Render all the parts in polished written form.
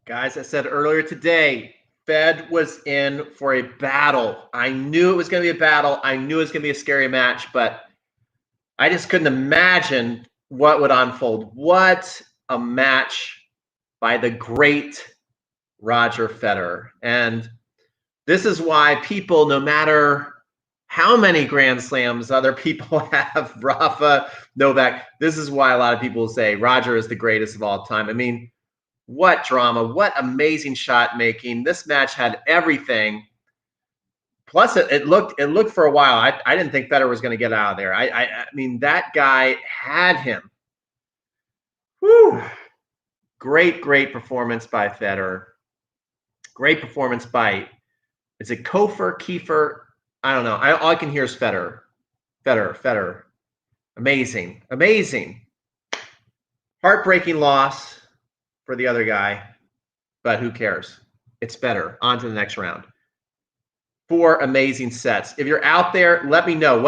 Guys, I said earlier today, Fed was in for a battle. I knew it was going to be a battle. I knew it was going to be a scary match, but I just couldn't imagine what would unfold. What a match by the great Roger Federer. And this is why people, no matter how many Grand Slams other people have, Rafa, Novak, this is why a lot of people say Roger is the greatest of all time. I mean, what drama, what amazing shot making. This match had everything. Plus, it looked for a while. I didn't think Federer was going to get out of there. I mean, that guy had him. Whew. Great performance by Federer. Great performance by, is it Koepfer? I don't know. All I can hear is Federer. Federer. Amazing. Heartbreaking loss for the other guy, but who cares? It's better. On to the next round. 4 amazing sets. If you're out there, let me know.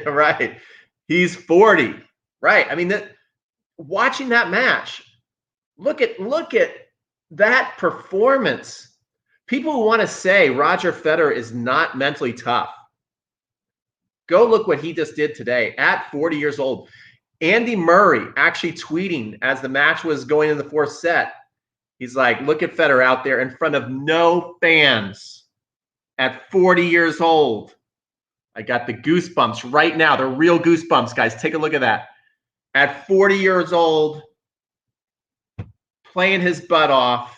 Right. He's 40. Right. I mean, watching that match, look at that performance. People who want to say Roger Federer is not mentally tough, go look what he just did today at 40 years old. Andy Murray actually tweeting as the match was going in the 4th set. He's like, look at Federer out there in front of no fans at 40 years old. I got the goosebumps right now. They're real goosebumps, guys. Take a look at that. At 40 years old, playing his butt off.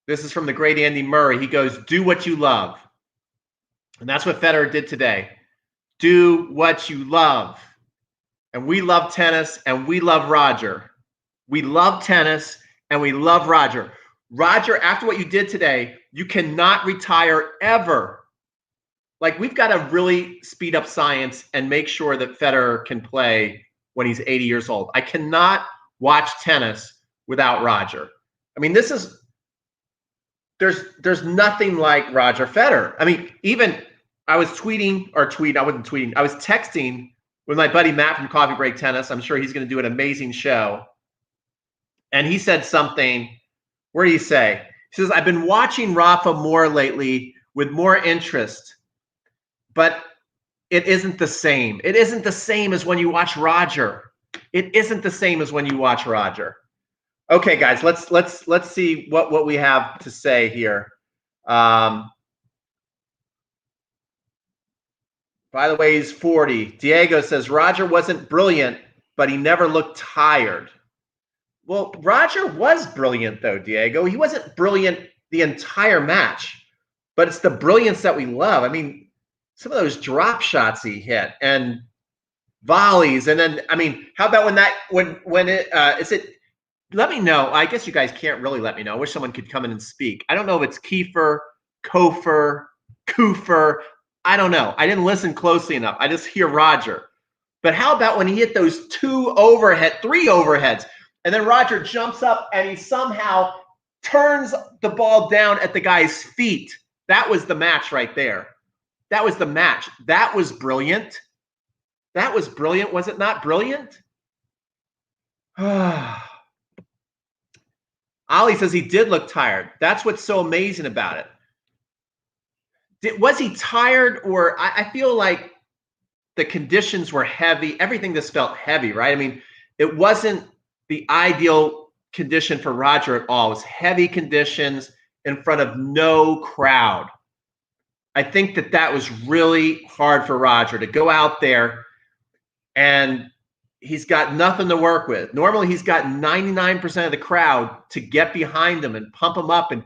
This is from the great Andy Murray. He goes, do what you love. And that's what Federer did today. Do what you love. And we love tennis, and we love Roger. We love tennis, and we love Roger. Roger, after what you did today, you cannot retire ever. Like, we've got to really speed up science and make sure that Federer can play when he's 80 years old. I cannot watch tennis without Roger. I mean, there's nothing like Roger Federer. I mean, even I was texting with my buddy Matt from Coffee Break Tennis. I'm sure he's going to do an amazing show. And he said something, what did he say? He says, I've been watching Rafa more lately with more interest, but it isn't the same. It isn't the same as when you watch Roger. It isn't the same as when you watch Roger. Okay, guys, let's see what we have to say here. By the way, he's 40. Diego says, Roger wasn't brilliant, but he never looked tired. Well, Roger was brilliant, though, Diego. He wasn't brilliant the entire match, but it's the brilliance that we love. I mean, some of those drop shots he hit and volleys. And then, I mean, how about let me know. I guess you guys can't really let me know. I wish someone could come in and speak. I don't know if it's Koepfer, I don't know. I didn't listen closely enough. I just hear Roger. But how about when he hit those 3 overheads, and then Roger jumps up and he somehow turns the ball down at the guy's feet? That was the match right there. That was the match. That was brilliant. That was brilliant. Was it not brilliant? Ali says he did look tired. That's what's so amazing about it. Was he tired, or I feel like the conditions were heavy. Everything just felt heavy, right? I mean, it wasn't the ideal condition for Roger at all. It was heavy conditions in front of no crowd. I think that was really hard for Roger to go out there, and he's got nothing to work with. Normally, he's got 99% of the crowd to get behind him and pump him up. And,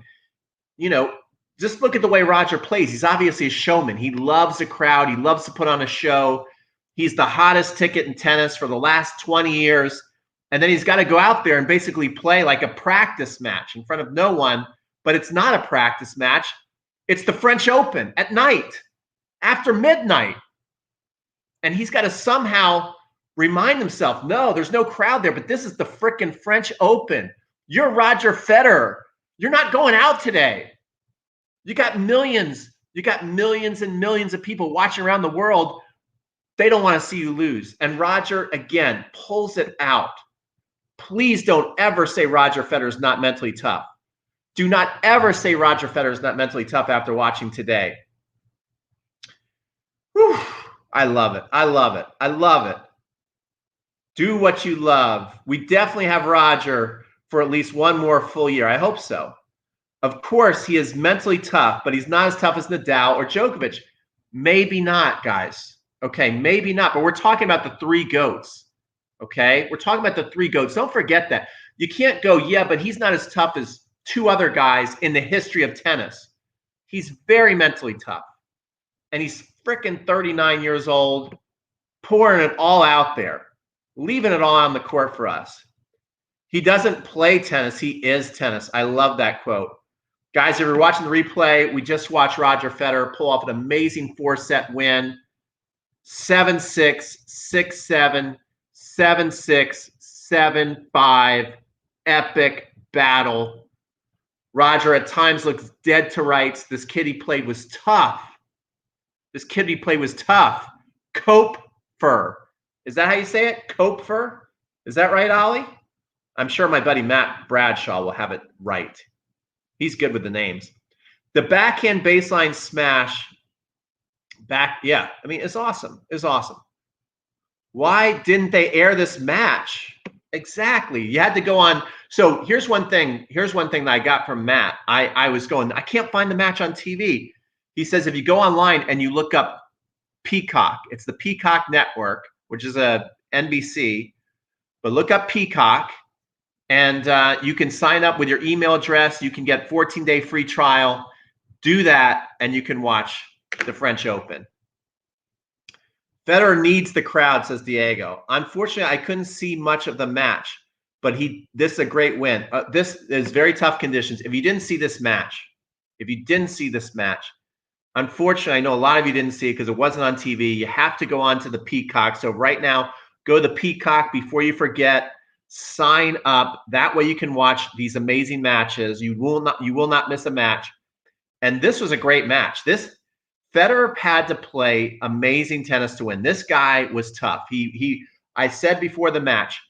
just look at the way Roger plays. He's obviously a showman. He loves the crowd. He loves to put on a show. He's the hottest ticket in tennis for the last 20 years. And then he's got to go out there and basically play like a practice match in front of no one. But it's not a practice match. It's the French Open at night, after midnight. And he's got to somehow remind himself, no, there's no crowd there, but this is the frickin' French Open. You're Roger Federer. You're not going out today. You got millions and millions of people watching around the world. They don't want to see you lose. And Roger, again, pulls it out. Please don't ever say Roger Federer is not mentally tough. Do not ever say Roger Federer is not mentally tough after watching today. Whew. I love it. I love it. I love it. Do what you love. We definitely have Roger for at least one more full year. I hope so. Of course, he is mentally tough, but he's not as tough as Nadal or Djokovic. Maybe not, guys. Okay, maybe not. But we're talking about the three GOATs. Okay, we're talking about the three GOATs. Don't forget that. You can't go, yeah, but he's not as tough as two other guys in the history of tennis. He's very mentally tough. And he's freaking 39 years old, pouring it all out there, leaving it all on the court for us. He doesn't play tennis. He is tennis. I love that quote. Guys, if you're watching the replay, we just watched Roger Federer pull off an amazing 4-set win. 7-6, 6-7, 7-6, 7-5. Epic battle. Roger at times looks dead to rights. This kid he played was tough. Koepfer. Is that how you say it? Koepfer? Is that right, Ollie? I'm sure my buddy Matt Bradshaw will have it right. He's good with the names. The backhand baseline smash. Yeah, I mean, it's awesome. It's awesome. Why didn't they air this match? Exactly. You had to go on. So here's one thing. Here's one thing that I got from Matt. I was going, I can't find the match on TV. He says if you go online and you look up Peacock, it's the Peacock Network, which is a NBC, but look up Peacock and you can sign up with your email address. You can get 14-day free trial. Do that and you can watch the French Open. Federer needs the crowd, says Diego. Unfortunately, I couldn't see much of the match, but this is a great win. This is very tough conditions. If you didn't see this match, unfortunately, I know a lot of you didn't see it because it wasn't on TV. You have to go on to the Peacock. So right now, go to the Peacock before you forget. Sign up. That way you can watch these amazing matches. You will not miss a match. And this was a great match. Federer had to play amazing tennis to win. This guy was tough. I said before the match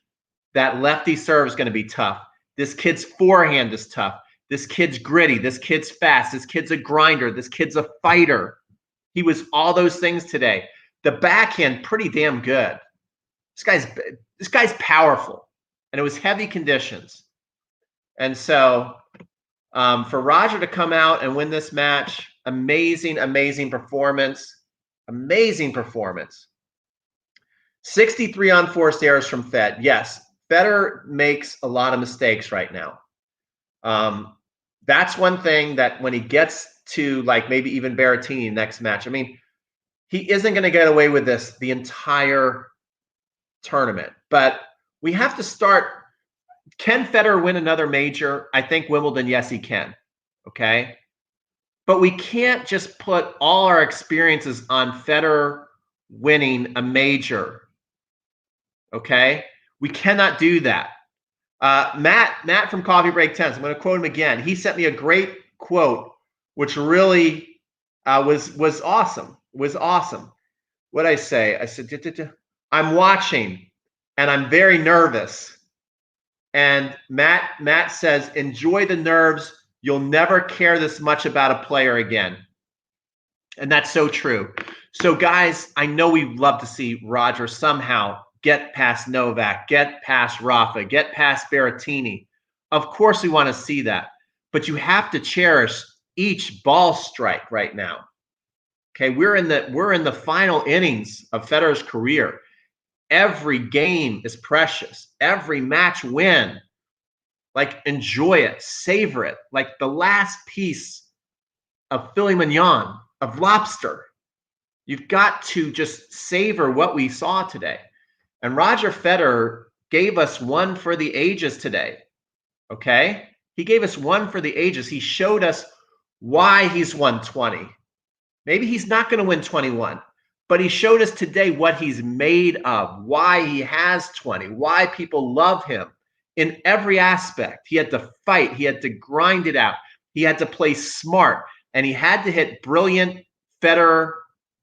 that lefty serve is going to be tough. This kid's forehand is tough. This kid's gritty. This kid's fast. This kid's a grinder. This kid's a fighter. He was all those things today. The backhand, pretty damn good. This guy's powerful, and it was heavy conditions. And so for Roger to come out and win this match, amazing performance. 63 unforced errors from Fed. Yes, Federer makes a lot of mistakes right now. That's one thing that when he gets to like maybe even Berrettini next match, I mean, he isn't going to get away with this the entire tournament. But we have to start. Can Federer win another major? I think Wimbledon, yes, he can. Okay. But we can't just put all our experiences on Federer winning a major. Okay? We cannot do that. Matt from Coffee Break Tennis, I'm going to quote him again. He sent me a great quote, which really was awesome. What did I say? I said, I'm watching and I'm very nervous. And Matt says, enjoy the nerves. You'll never care this much about a player again. And that's so true. So, guys, I know we'd love to see Roger somehow get past Novak, get past Rafa, get past Berrettini. Of course, we want to see that. But you have to cherish each ball strike right now. Okay, we're in the final innings of Federer's career. Every game is precious. Every match win. Like, enjoy it, savor it. Like the last piece of filet mignon, of lobster. You've got to just savor what we saw today. And Roger Federer gave us one for the ages today. Okay? He gave us one for the ages. He showed us why he's won 20. Maybe he's not going to win 21. But he showed us today what he's made of, why he has 20, why people love him. In every aspect, he had to fight. He had to grind it out. He had to play smart. And he had to hit brilliant Federer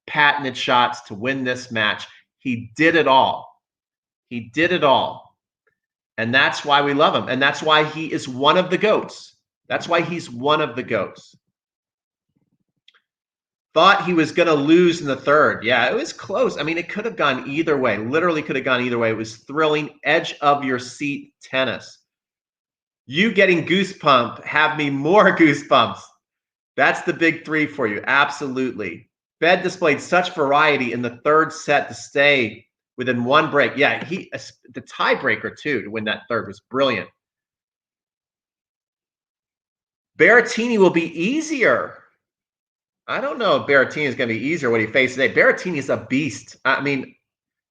patented shots to win this match. He did it all. And that's why we love him. And that's why he is one of the GOATs. That's why he's one of the GOATs. Thought he was going to lose in the third. Yeah, it was close. I mean, it could have gone either way. Literally could have gone either way. It was thrilling, edge of your seat tennis. You getting goosebump have me more goosebumps. That's the big three for you. Absolutely. Fed displayed such variety in the third set to stay within one break. Yeah, the tiebreaker too to win that third was brilliant. Berrettini will be easier. I don't know if Berrettini is going to be easier what he faced today. Berrettini is a beast. I mean,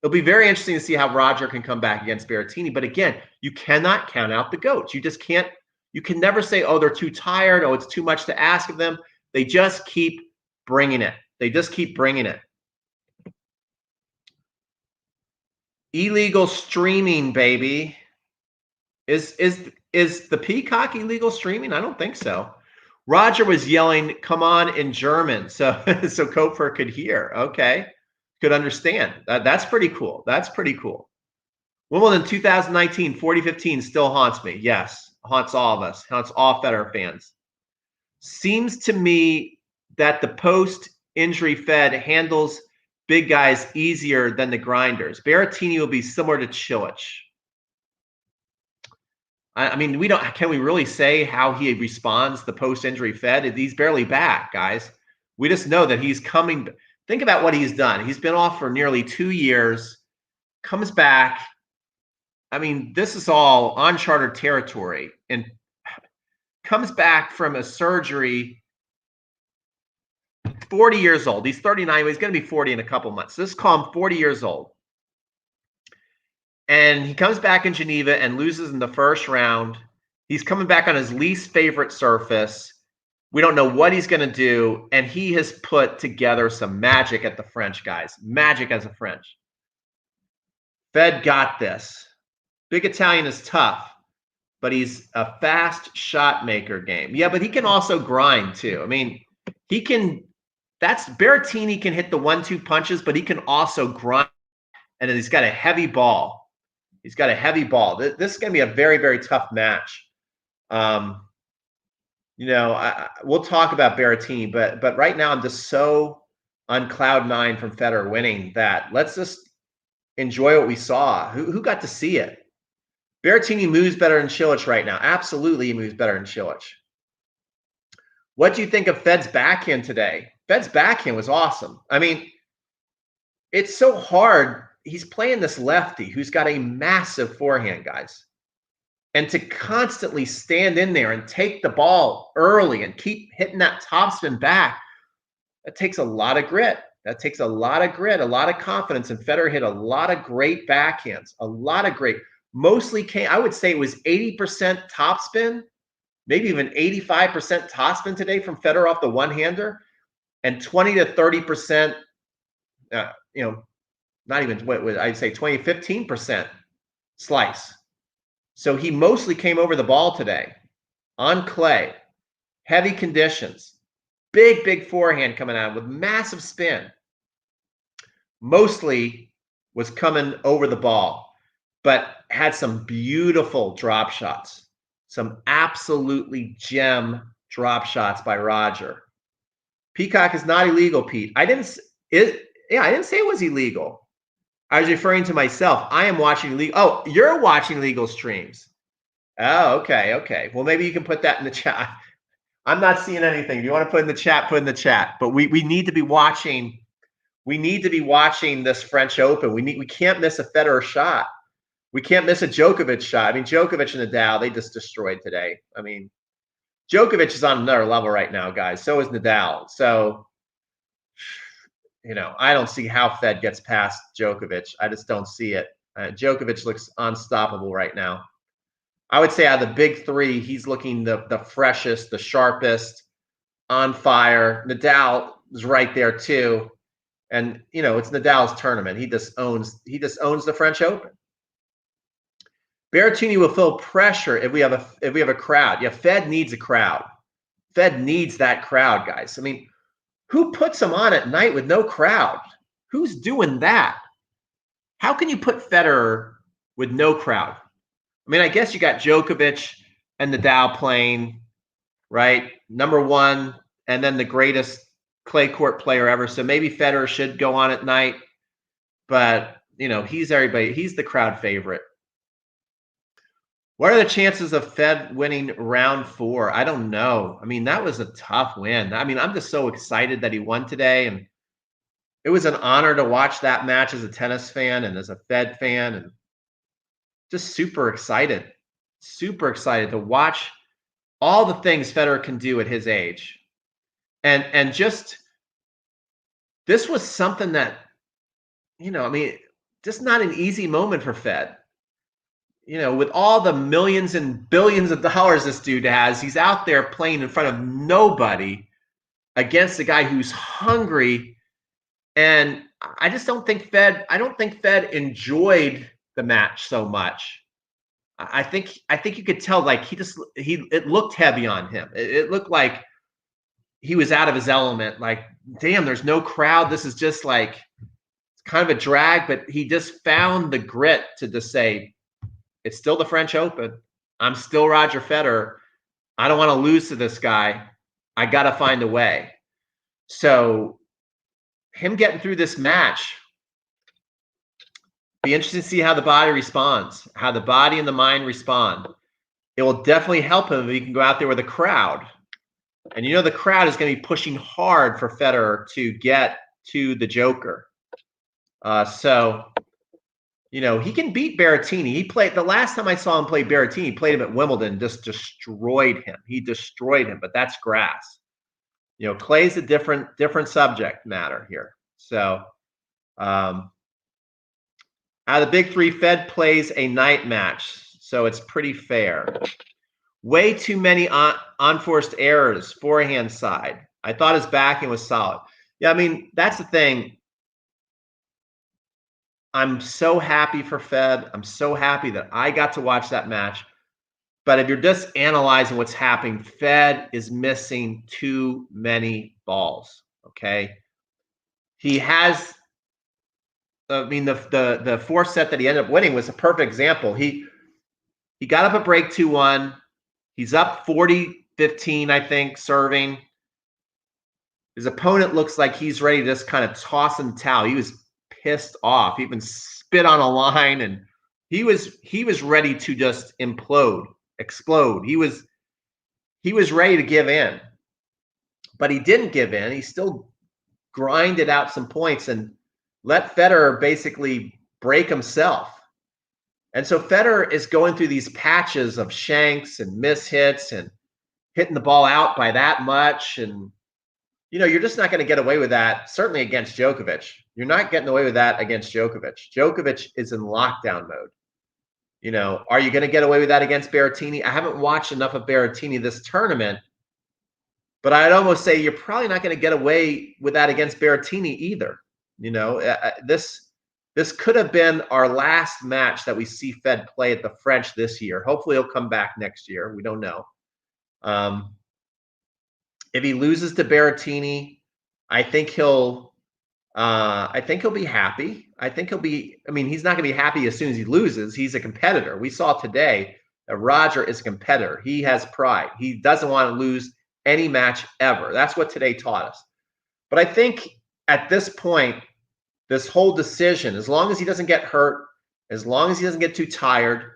it'll be very interesting to see how Roger can come back against Berrettini. But again, you cannot count out the GOATs. You just can't. You can never say, oh, they're too tired. Oh, it's too much to ask of them. They just keep bringing it. They just keep bringing it. Illegal streaming, baby. Is the Peacock illegal streaming? I don't think so. Roger was yelling, come on, in German, so Koepfer could hear. Okay, could understand. That's pretty cool. That's pretty cool. Wimbledon 2019, 40-15 still haunts me. Yes, haunts all of us. Haunts all Federer fans. Seems to me that the post-injury Fed handles big guys easier than the grinders. Berrettini will be similar to Cilic. I mean, can we really say how he responds the post-injury Fed? He's barely back, guys. We just know that he's coming. Think about what he's done. He's been off for nearly 2 years, comes back. I mean, this is all uncharted territory, and comes back from a surgery, 40 years old. He's 39, but he's going to be 40 in a couple months. So let's call him 40 years old. And he comes back in Geneva and loses in the first round. He's coming back on his least favorite surface. We don't know what he's going to do. And he has put together some magic at the French, guys. Magic as a French. Fed got this. Big Italian is tough, but he's a fast shot maker game. Yeah, but he can also grind too. I mean, he can. Berrettini can hit the 1-2 punches, but he can also grind. And then he's got a heavy ball. He's got a heavy ball. This is going to be a very, very tough match. We'll talk about Berrettini, but right now I'm just so on cloud 9 from Federer winning that let's just enjoy what we saw. Who got to see it? Berrettini moves better than Cilic right now. Absolutely, he moves better than Cilic. What do you think of Fed's backhand today? Fed's backhand was awesome. I mean, it's so hard. He's playing this lefty who's got a massive forehand, guys. And to constantly stand in there and take the ball early and keep hitting that topspin back, that takes a lot of grit. That takes a lot of grit, a lot of confidence. And Federer hit a lot of great backhands, a lot of great. Mostly came, I would say it was 80% topspin, maybe even 85% topspin today from Federer off the one-hander, and 20 to 30%, not even what I'd say 20, 15% slice. So he mostly came over the ball today on clay, heavy conditions, big forehand coming out with massive spin. Mostly was coming over the ball, but had some beautiful drop shots, some absolutely gem drop shots by Roger. Peacock is not illegal, Pete. I didn't say it was illegal. I was referring to myself. I am watching legal. Oh, you're watching legal streams. Oh, okay. Well, maybe you can put that in the chat. I'm not seeing anything. If you want to put in the chat, put in the chat. But we need to be watching. We need to be watching this French Open. We can't miss a Federer shot. We can't miss a Djokovic shot. I mean, Djokovic and Nadal, they just destroyed today. I mean, Djokovic is on another level right now, guys. So is Nadal. So, I don't see how Fed gets past Djokovic. I just don't see it. Djokovic looks unstoppable right now. I would say out of the big three, he's looking the freshest, the sharpest, on fire. Nadal is right there too. And, it's Nadal's tournament. He just owns the French Open. Berrettini will feel pressure if we have a crowd. Yeah, Fed needs a crowd. Fed needs that crowd, guys. I mean, who puts him on at night with no crowd? Who's doing that? How can you put Federer with no crowd? I mean, I guess you got Djokovic and Nadal playing, right? Number one, and then the greatest clay court player ever. So maybe Federer should go on at night, but he's the crowd favorite. What are the chances of Fed winning round 4? I don't know. I mean, that was a tough win. I mean, I'm just so excited that he won today, and it was an honor to watch that match as a tennis fan and as a Fed fan, and just super excited to watch all the things Federer can do at his age. And just, this was something that, I mean, just not an easy moment for Fed. With all the millions and billions of dollars this dude has, he's out there playing in front of nobody against a guy who's hungry. And I just don't think Fed enjoyed the match so much. I think you could tell, like, it looked heavy on him. It looked like he was out of his element. Like, damn, there's no crowd. This is just like, it's kind of a drag, but he just found the grit to just say, it's still the French Open. I'm still Roger Federer. I don't want to lose to this guy. I got to find a way. So him getting through this match, be interesting to see how the body responds, how the body and the mind respond. It will definitely help him if he can go out there with a crowd. And the crowd is going to be pushing hard for Federer to get to the Joker. He can beat Berrettini. He played, the last time I saw him play Berrettini, he played him at Wimbledon, just destroyed him. He destroyed him, but that's grass. Clay's a different subject matter here. So, out of the big three, Fed plays a night match, so it's pretty fair. Way too many unforced errors, forehand side. I thought his backhand was solid. Yeah, I mean, that's the thing. I'm so happy for Fed. I'm so happy that I got to watch that match. But if you're just analyzing what's happening, Fed is missing too many balls. Okay, he has. I mean, the fourth set that he ended up winning was a perfect example. He got up a break 2-1. He's up 40-15, I think, serving. His opponent looks like he's ready to just kind of toss in the towel. He was pissed off. He even spit on a line, and he was ready to just explode. He was ready to give in, but he didn't give in. He still grinded out some points and let Federer basically break himself. And so Federer is going through these patches of shanks and mishits and hitting the ball out by that much. And, you're just not going to get away with that, certainly against Djokovic. You're not getting away with that against Djokovic. Djokovic is in lockdown mode. Are you going to get away with that against Berrettini? I haven't watched enough of Berrettini this tournament, but I'd almost say you're probably not going to get away with that against Berrettini either. This could have been our last match that we see Fed play at the French this year. Hopefully he'll come back next year. We don't know. If he loses to Berrettini, I think he'll be happy. He's not going to be happy as soon as he loses. He's a competitor. We saw today that Roger is a competitor. He has pride. He doesn't want to lose any match ever. That's what today taught us. But I think at this point, this whole decision, as long as he doesn't get hurt, as long as he doesn't get too tired,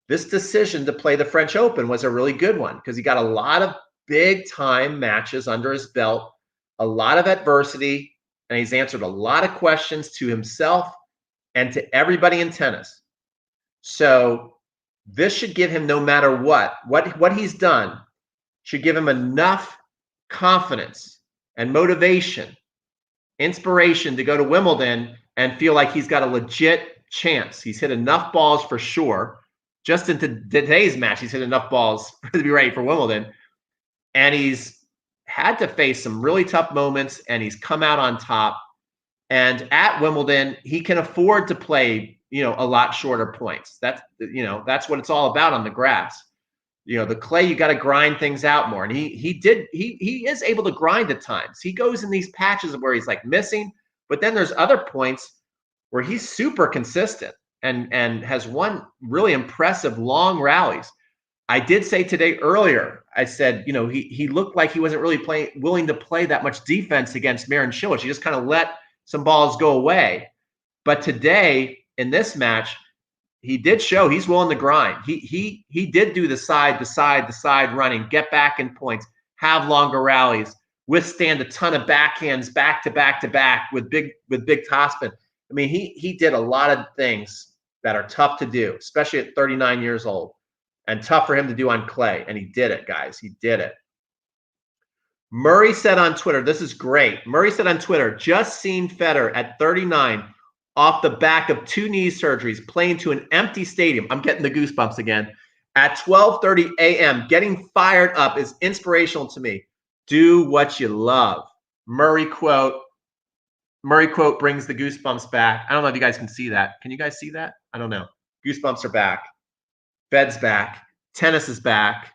this decision to play the French Open was a really good one because he got a lot of big time matches under his belt, a lot of adversity, and he's answered a lot of questions to himself and to everybody in tennis. So this should give him, no matter what he's done, should give him enough confidence and motivation, inspiration to go to Wimbledon and feel like he's got a legit chance. He's hit enough balls for sure. Just in today's match, he's hit enough balls to be ready for Wimbledon. And he's had to face some really tough moments, and he's come out on top. And at Wimbledon, he can afford to play, a lot shorter points. That's what it's all about on the grass. The clay, you got to grind things out more. And he is able to grind at times. He goes in these patches where he's like missing, but then there's other points where he's super consistent. and has won really impressive long rallies. I did say today earlier, I said, you know, he looked like he wasn't really willing to play that much defense against Marin Cilic. He just kind of let some balls go away. But today in this match, he did show he's willing to grind. He did do the side to side to side running, get back in points, have longer rallies, withstand a ton of backhands back to back to back with big topspin. I mean, he did a lot of things that are tough to do, especially at 39 years old, and tough for him to do on clay. And he did it, guys. He did it. Murray said on Twitter, this is great. Murray said on Twitter, just seen Federer at 39 off the back of 2 knee surgeries, playing to an empty stadium. I'm getting the goosebumps again. At 12:30 a.m., getting fired up is inspirational to me. Do what you love. Murray quote brings the goosebumps back. I don't know if you guys can see that. Can you guys see that? I don't know. Goosebumps are back. Fed's back. Tennis is back.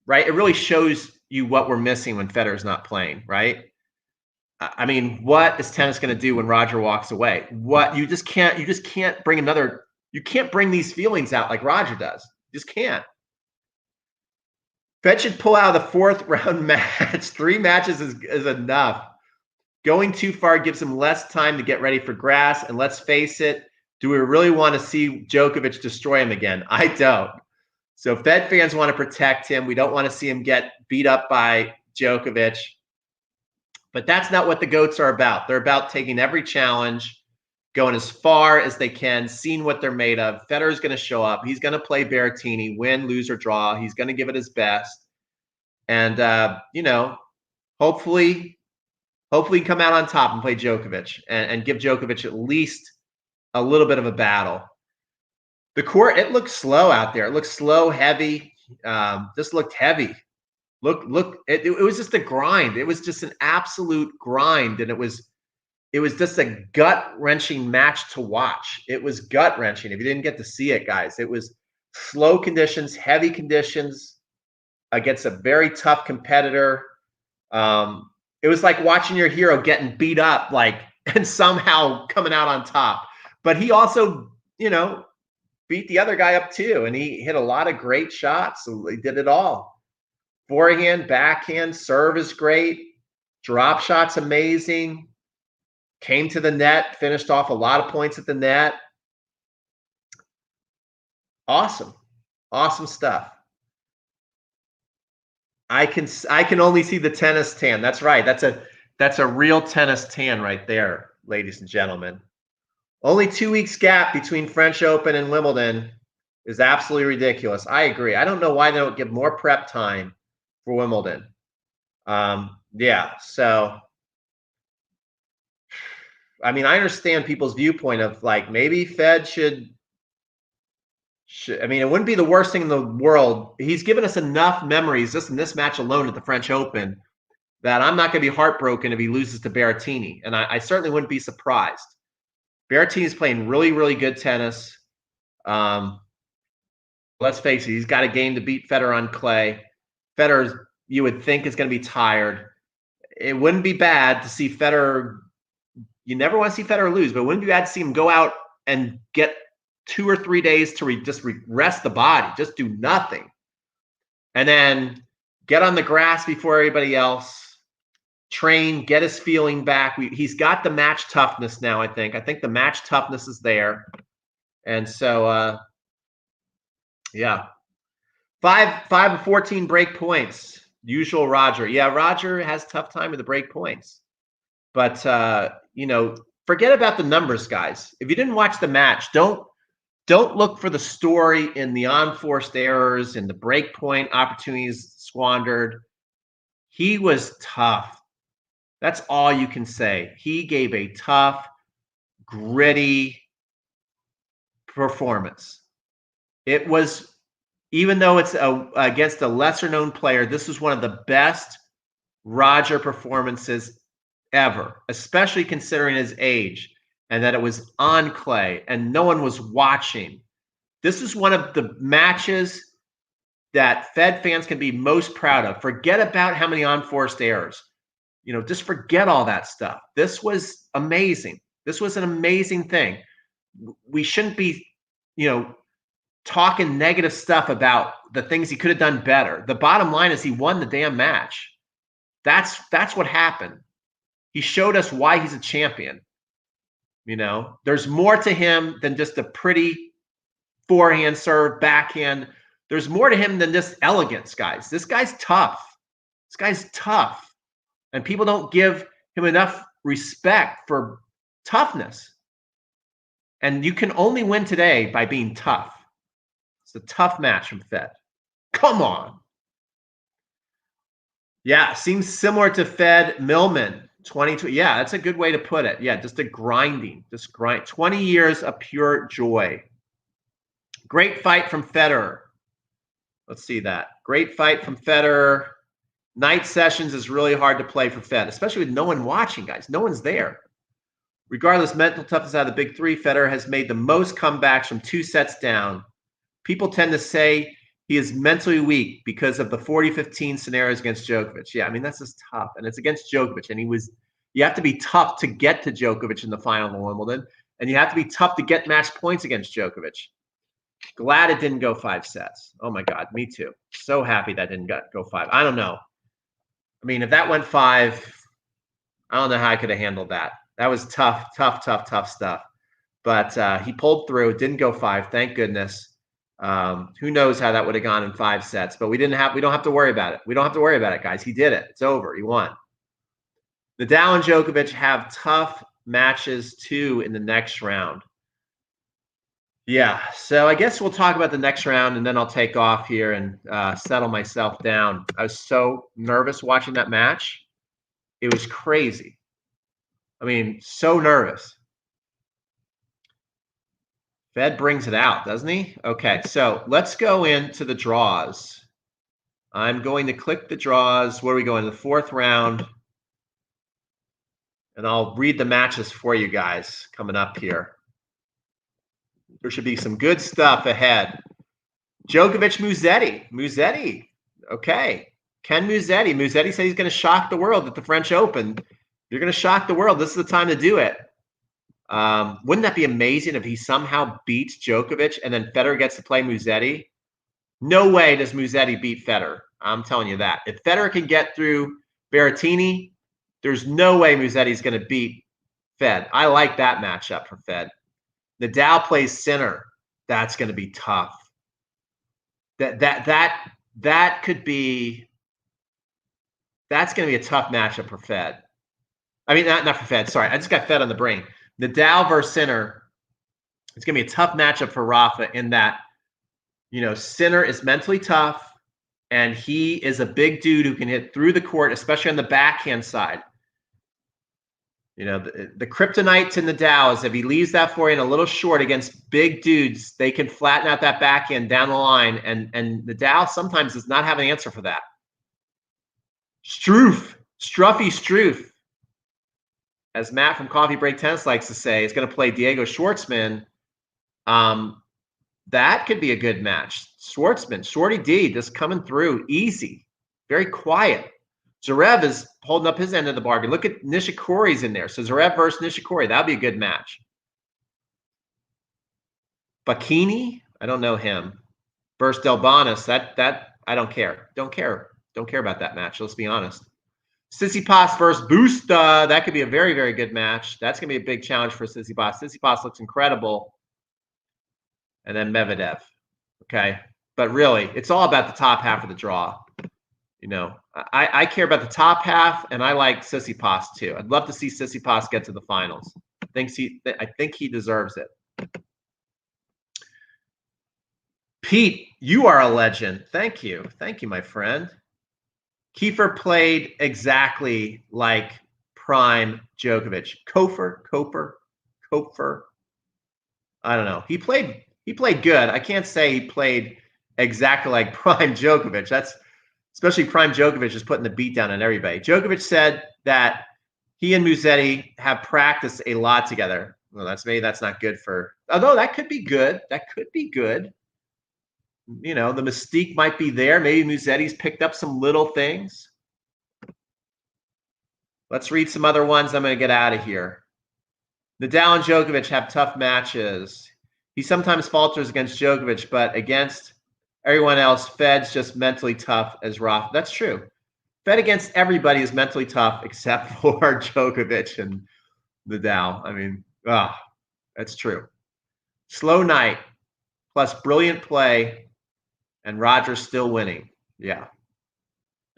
Right? It really shows you what we're missing when Federer's not playing, right? I mean, what is tennis going to do when Roger walks away? What you just can't bring you can't bring these feelings out like Roger does. You just can't. Fed should pull out of the 4th round match. 3 matches is enough. Going too far gives him less time to get ready for grass. And let's face it, do we really want to see Djokovic destroy him again? I don't. So Fed fans want to protect him. We don't want to see him get beat up by Djokovic. But that's not what the GOATs are about. They're about taking every challenge, going as far as they can, seeing what they're made of. Federer's going to show up. He's going to play Berrettini, win, lose, or draw. He's going to give it his best. And, you know, hopefully he can come out on top and play Djokovic and give Djokovic at least a little bit of a battle. The court, it looked slow out there. It looked slow, heavy. Just looked heavy. Look, it was just a grind. It was just an absolute grind. And it was just a gut-wrenching match to watch. It was gut-wrenching. If you didn't get to see it, guys, it was slow conditions, heavy conditions against a very tough competitor. It was like watching your hero getting beat up, and somehow coming out on top. But he also, you know, beat the other guy up too. And he hit a lot of great shots. So he did it all. Forehand, backhand, serve is great. Drop shot's amazing. Came to the net, finished off a lot of points at the net. Awesome. Awesome stuff. I can only see the tennis tan. That's right. That's a real tennis tan right there, ladies and gentlemen. Only 2 weeks gap between French Open and Wimbledon is absolutely ridiculous. I agree. I don't know why they don't give more prep time for Wimbledon. Yeah, so I mean, I understand people's viewpoint of maybe Fed should I mean, it wouldn't be the worst thing in the world. He's given us enough memories just in this match alone at the French Open that I'm not going to be heartbroken if he loses to Berrettini. And I certainly wouldn't be surprised. Berrettini's playing really, really good tennis. Let's face it, he's got a game to beat Federer on clay. Federer, you would think, is going to be tired. It wouldn't be bad to see Federer. You never want to see Federer lose, but it wouldn't be bad to see him go out and get 2 or 3 days to just rest the body, just do nothing. And then get on the grass before everybody else, train, get his feeling back. He's got the match toughness now, I think. I think the match toughness is there. And so, yeah. 5 of 14 break points. Usual Roger. Yeah, Roger has tough time with the break points. But, you know, forget about the numbers, guys. If you didn't watch the match, don't look for the story in the unforced errors and the break point opportunities squandered. He was tough. That's all you can say. He gave a tough, gritty performance. It was, even though it's against a lesser-known player, this was one of the best Roger performances ever, especially considering his age and that it was on clay and no one was watching. This is one of the matches that Fed fans can be most proud of. Forget about how many unforced errors. You know, just forget all that stuff. This was amazing. This was an amazing thing. we shouldn't be, talking negative stuff about the things he could have done better. The bottom line is he won the damn match. That's what happened. He showed us why he's a champion. There's more to him than just a pretty forehand serve, backhand. There's more to him than just elegance, guys. This guy's tough. And people don't give him enough respect for toughness. And you can only win today by being tough. It's a tough match from Fed. Come on. Yeah, seems similar to Fed Millman 22. Yeah, that's a good way to put it. Yeah, just grind. 20 years of pure joy. Great fight from Federer. Let's see that. Great fight from Federer. Night sessions is really hard to play for Fed, especially with no one watching, guys. No one's there. Regardless, mental toughness out of the big three, Federer has made the most comebacks from 2 sets down. People tend to say he is mentally weak because of the 40-15 scenarios against Djokovic. Yeah, I mean, that's just tough. And it's against Djokovic. And you have to be tough to get to Djokovic in the final of Wimbledon. And you have to be tough to get match points against Djokovic. Glad it didn't go 5 sets. Oh, my God, me too. So happy that didn't go 5. I don't know. I mean, if that went 5, I don't know how I could have handled that. That was tough stuff. But he pulled through. Didn't go 5. Thank goodness. Who knows how that would have gone in 5 sets, but we don't have to worry about it. We don't have to worry about it, guys. He did it. It's over. He won. Nadal and Djokovic have tough matches too in the next round. Yeah, so I guess we'll talk about the next round and then I'll take off here and settle myself down. I was so nervous watching that match. It was crazy. I mean, so nervous. Fed brings it out, doesn't he? Okay, so let's go into the draws. I'm going to click the draws. Where are we going? The 4th round. And I'll read the matches for you guys coming up here. There should be some good stuff ahead. Djokovic, Musetti. Okay. Ken Musetti. Musetti said he's going to shock the world at the French Open. You're going to shock the world. This is the time to do it. Wouldn't that be amazing if he somehow beats Djokovic and then Federer gets to play Musetti? No way does Musetti beat Federer. I'm telling you that. If Federer can get through Berrettini, there's no way Musetti's going to beat Fed. I like that matchup for Fed. Nadal plays Sinner. That's going to be tough. That could be. That's going to be a tough matchup for Fed. I mean, not for Fed. Sorry, I just got Fed on the brain. Nadal versus Sinner. It's going to be a tough matchup for Rafa in that, Sinner is mentally tough, and he is a big dude who can hit through the court, especially on the backhand side. The kryptonite to Nadal is if he leaves that forehand a little short against big dudes, they can flatten out that backhand down the line. And Nadal sometimes does not have an answer for that. Struff, as Matt from Coffee Break Tennis likes to say, is going to play Diego Schwartzman. That could be a good match. Schwartzman, Shorty D, just coming through easy, very quiet. Zverev is holding up his end of the bargain. Look at Nishikori's in there. So Zverev versus Nishikori, that would be a good match. Bacchini, I don't know him. Versus Delbonis, that I don't care. Don't care about that match. Let's be honest. Tsitsipas versus Busta, that could be a very, very good match. That's going to be a big challenge for Tsitsipas. Tsitsipas looks incredible. And then Medvedev. Okay. But really, it's all about the top half of the draw. I care about the top half, and I like Tsitsipas too. I'd love to see Tsitsipas get to the finals. I think he deserves it. Pete, you are a legend. Thank you, my friend. Koepfer played exactly like prime Djokovic. Koepfer. I don't know. He played good. I can't say he played exactly like prime Djokovic. That's especially prime Djokovic is putting the beat down on everybody. Djokovic said that he and Musetti have practiced a lot together. Well, that's not good for. Although that could be good. The mystique might be there. Maybe Musetti's picked up some little things. Let's read some other ones. I'm going to get out of here. Nadal and Djokovic have tough matches. He sometimes falters against Djokovic, but against everyone else, Fed's just mentally tough as Rafa. That's true. Fed against everybody is mentally tough except for Djokovic and Nadal. I mean, that's true. Slow night plus brilliant play, and Roger's still winning. Yeah.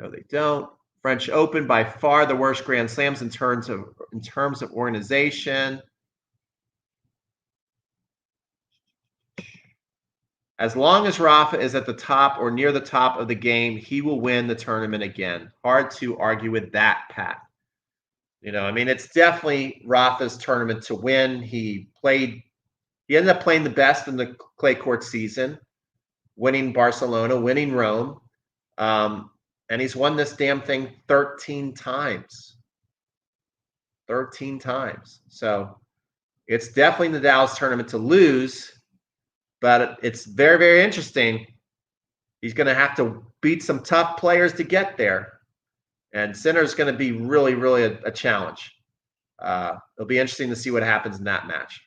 No, they don't. French Open, by far the worst Grand Slams in terms of organization. As long as Rafa is at the top or near the top of the game, he will win the tournament again. Hard to argue with that, Pat. You know, I mean, it's definitely Rafa's tournament to win. He ended up playing the best in the clay court season, winning Barcelona, winning Rome. And he's won this damn thing 13 times. 13 times. So it's definitely Nadal's tournament to lose. But it's very, very interesting. He's going to have to beat some tough players to get there. And Sinner's going to be really, really a challenge. It'll be interesting to see what happens in that match.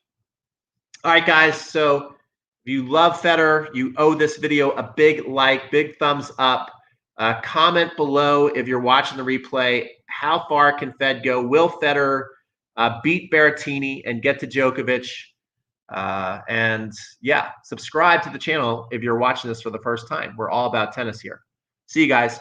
All right, guys. So if you love Federer, you owe this video a big like, big thumbs up. Comment below if you're watching the replay. How far can Fed go? Will Federer beat Berrettini and get to Djokovic? And yeah, subscribe to the channel if you're watching this for the first time. We're all about tennis here. See you guys.